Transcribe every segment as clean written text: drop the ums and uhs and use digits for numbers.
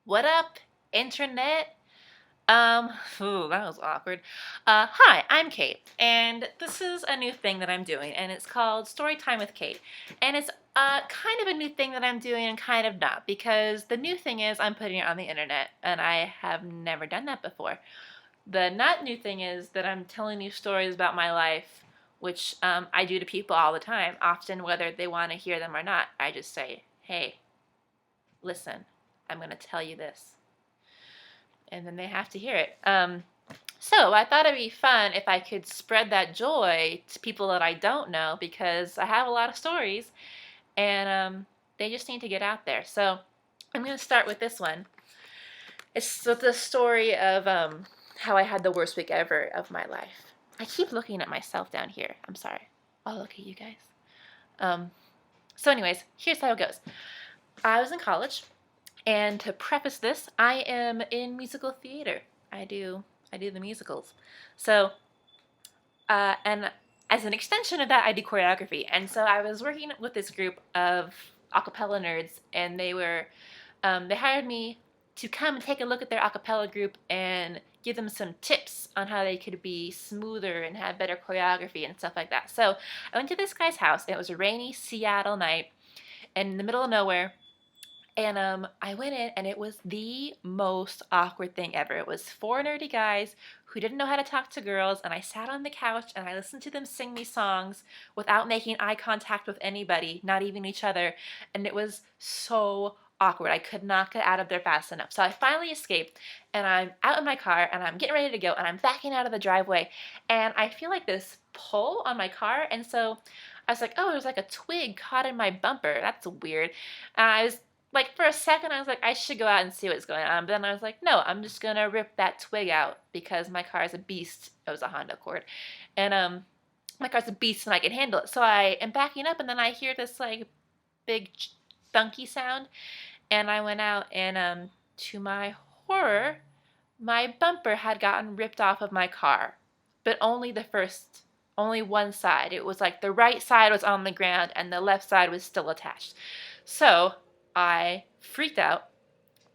What up, internet? Um, that was awkward. Hi, I'm Kate, and this is a new thing that I'm doing, and it's called Storytime with Kate. And it's kind of a new thing that I'm doing and kind of not, because the new thing is I'm putting it on the internet, and I have never done that before. The not new thing is that I'm telling you stories about my life, which I do to people all the time, often whether they want to hear them or not. I just say, hey, listen, I'm going to tell you this, and then they have to hear it. So I thought it'd be fun if I could spread that joy to people that I don't know because I have a lot of stories and they just need to get out there. So I'm going to start with this one. It's the story of how I had the worst week ever of my life. I keep looking at myself down here. I'm sorry. I'll look at you guys. Um, so, anyways, here's how it goes. I was in college, and to preface this, I am in musical theater. I do the musicals. So, and as an extension of that, I do choreography. And so I was working with this group of acapella nerds, and they hired me to come and take a look at their acapella group and give them some tips on how they could be smoother and have better choreography and stuff like that. So I went to this guy's house. And it was a rainy Seattle night in the middle of nowhere. And I went in, and it was the most awkward thing ever. It was four nerdy guys who didn't know how to talk to girls, and I sat on the couch and I listened to them sing me songs without making eye contact with anybody, not even each other, and it was so awkward. I could not get out of there fast enough. So I finally escaped, and I'm out in my car, and I'm getting ready to go, and I'm backing out of the driveway, and I feel like this pull on my car, and so I was like, oh, there's like a twig caught in my bumper. That's weird. I was like, for a second, I was like, I should go out and see what's going on. But then I was like, no, I'm just gonna rip that twig out because my car is a beast. It was a Honda Accord, and my car's a beast and I can handle it. So I am backing up, and then I hear this like big thunky sound, and I went out, and to my horror, my bumper had gotten ripped off of my car, but only one side. It was like the right side was on the ground and the left side was still attached. So I freaked out.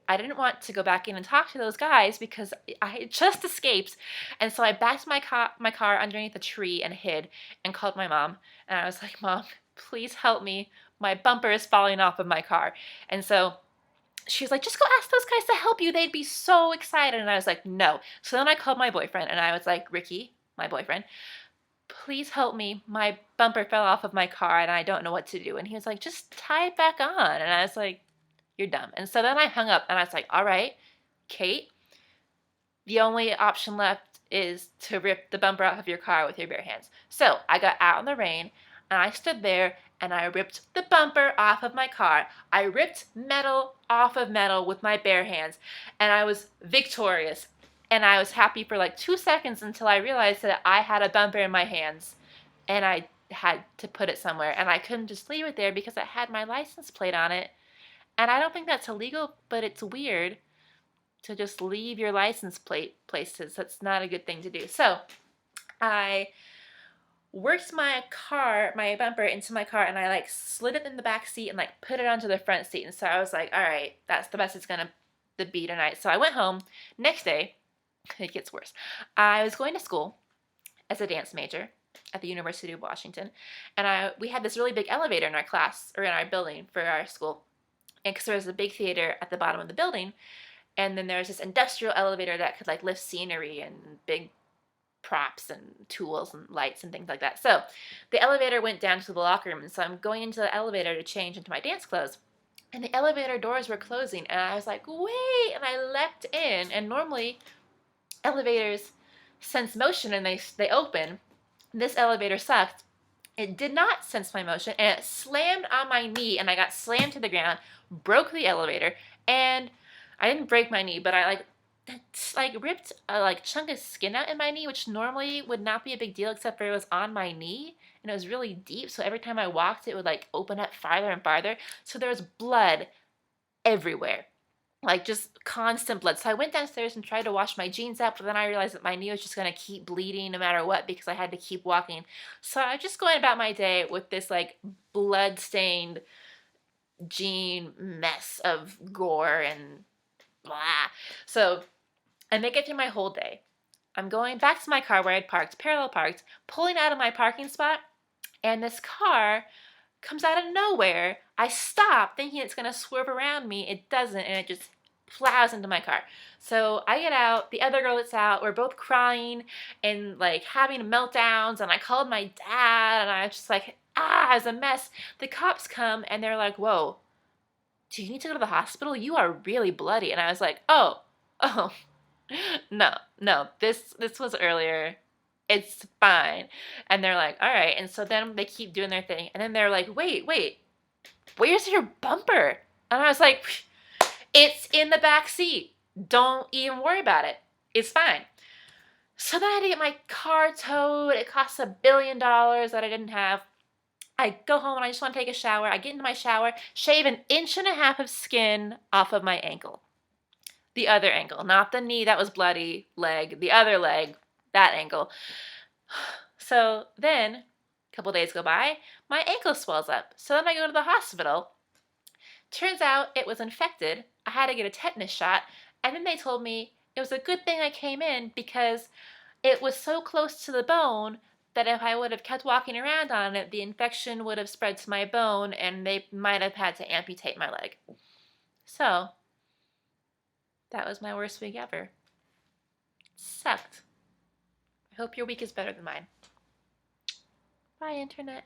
I didn't want to go back in and talk to those guys because I had just escaped. And so I backed my car underneath a tree and hid and called my mom. And I was like, Mom, please help me. My bumper is falling off of my car. And so she was like, just go ask those guys to help you. They'd be so excited. And I was like, no. So then I called my boyfriend and I was like, Ricky, my boyfriend, please help me. My bumper fell off of my car and I don't know what to do. And he was like, just tie it back on. And I was like, you're dumb. And so then I hung up and I was like, all right, Kate, the only option left is to rip the bumper off of your car with your bare hands. So I got out in the rain and I stood there and I ripped the bumper off of my car. I ripped metal off of metal with my bare hands and I was victorious. And I was happy for like 2 seconds until I realized that I had a bumper in my hands and I had to put it somewhere. And I couldn't just leave it there because it had my license plate on it. And I don't think that's illegal, but it's weird to just leave your license plate places. That's not a good thing to do. So I worked my bumper into my car, and I like slid it in the back seat and like put it onto the front seat. And so I was like, all right, that's the best it's gonna be tonight. So I went home. Next day, it gets worse. I was going to school as a dance major at the University of Washington, and we had this really big elevator in our class or in our building for our school. And because there was a big theater at the bottom of the building, and then there was this industrial elevator that could like lift scenery and big props and tools and lights and things like that. So the elevator went down to the locker room, and so I'm going into the elevator to change into my dance clothes. And the elevator doors were closing, and I was like, wait, and I leapt in. And normally elevators sense motion and they open. This elevator sucked. It did not sense my motion, and it slammed on my knee, and I got slammed to the ground, broke the elevator, and I didn't break my knee, but I ripped a like chunk of skin out in my knee, which normally would not be a big deal except for it was on my knee and it was really deep. So every time I walked, it would like open up farther and farther. So there was blood everywhere, like just constant blood. So I went downstairs and tried to wash my jeans out, but then I realized that my knee was just gonna keep bleeding no matter what because I had to keep walking. So I was just going about my day with this like blood stained jean mess of gore and blah. So I make it through my whole day. I'm going back to my car where I'd parked, parallel parked, pulling out of my parking spot, and this car comes out of nowhere. I stop thinking it's gonna swerve around me. It doesn't, and it just plows into my car. So I get out, the other girl gets out, we're both crying and like having meltdowns, and I called my dad, and I was just like, it was a mess. The cops come and they're like, whoa, do you need to go to the hospital? You are really bloody. And I was like, oh, no, this was earlier. It's fine. And they're like, all right. And so then they keep doing their thing. And then they're like, wait, where's your bumper? And I was like, it's in the back seat. Don't even worry about it. It's fine. So then I had to get my car towed. It costs $1 billion that I didn't have. I go home and I just want to take a shower. I get into my shower, shave 1.5 inches of skin off of my ankle. The other ankle, not the knee that was bloody, leg, the other leg, that ankle. So then, a couple days go by, my ankle swells up. So then I go to the hospital. Turns out it was infected. I had to get a tetanus shot. And then they told me it was a good thing I came in because it was so close to the bone that if I would have kept walking around on it, the infection would have spread to my bone and they might have had to amputate my leg. So, that was my worst week ever. Sucked. I hope your week is better than mine. Bye, Internet.